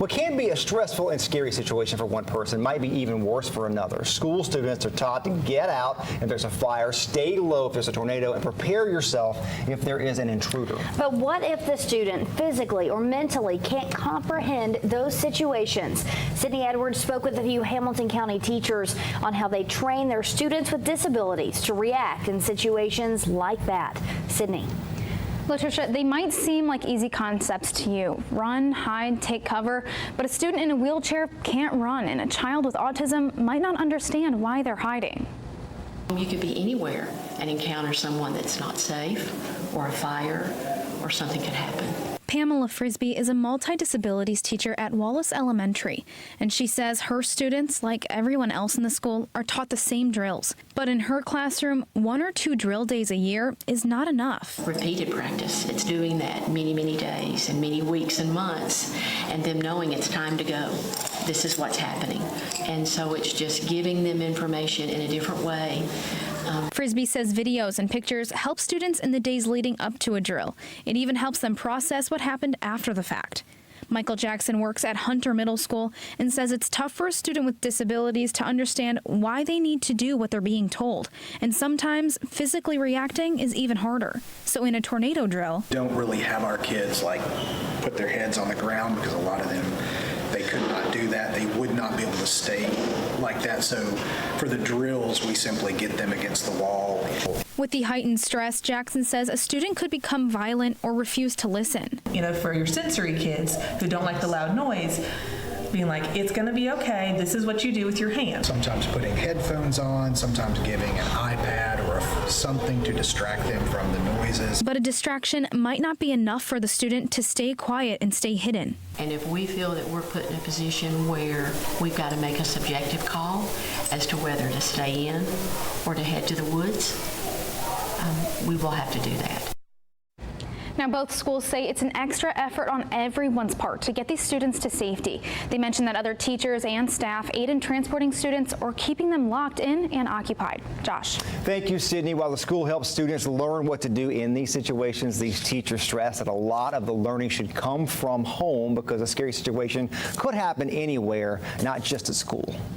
What can be a stressful and scary situation for one person might be even worse for another. School students are taught to get out if there's a fire, stay low if there's a tornado, and prepare yourself if there is an intruder. But what if the student physically or mentally can't comprehend those situations? Sydney Edwards spoke with a few Hamilton County teachers on how they train their students with disabilities to react in situations like that. Sydney. Latricia, they might seem like easy concepts to you. Run, hide, take cover, but a student in a wheelchair can't run, and a child with autism might not understand why they're hiding. You could be anywhere and encounter someone that's not safe, or a fire, or something could happen. Pamela Frisbee is a multi-disabilities teacher at Wallace Elementary, and she says her students, like everyone else in the school, are taught the same drills. But in her classroom, 1 or 2 drill days a year is not enough. Repeated practice. It's doing that many, many days and many weeks and months, and them knowing it's time to go. This is what's happening. And so it's just giving them information in a different way. Frisbee says videos and pictures help students in the days leading up to a drill. It even helps them process what happened after the fact. Michael Jackson works at Hunter Middle School and says it's tough for a student with disabilities to understand why they need to do what they're being told. And sometimes physically reacting is even harder. So in a tornado drill, don't really have our kids like put their heads on the ground, because a lot of them, they could not do that. They would not be able to stay like that. So for the drills, we simply get them against the wall. With the heightened stress, Jackson says a student could become violent or refuse to listen. You know, for your sensory kids who don't like the loud noise, being like, it's going to be okay, this is what you do with your hands. Sometimes putting headphones on, sometimes giving an iPad or something to distract them from the noises. But a distraction might not be enough for the student to stay quiet and stay hidden. And if we feel that we're put in a position where we've got to make a subjective call as to whether to stay in or to head to the woods, we will have to do that. Now, both schools say it's an extra effort on everyone's part to get these students to safety. They mentioned that other teachers and staff aid in transporting students or keeping them locked in and occupied. Josh. Thank you, Sydney. While the school helps students learn what to do in these situations, these teachers stress that a lot of the learning should come from home because a scary situation could happen anywhere, not just at school.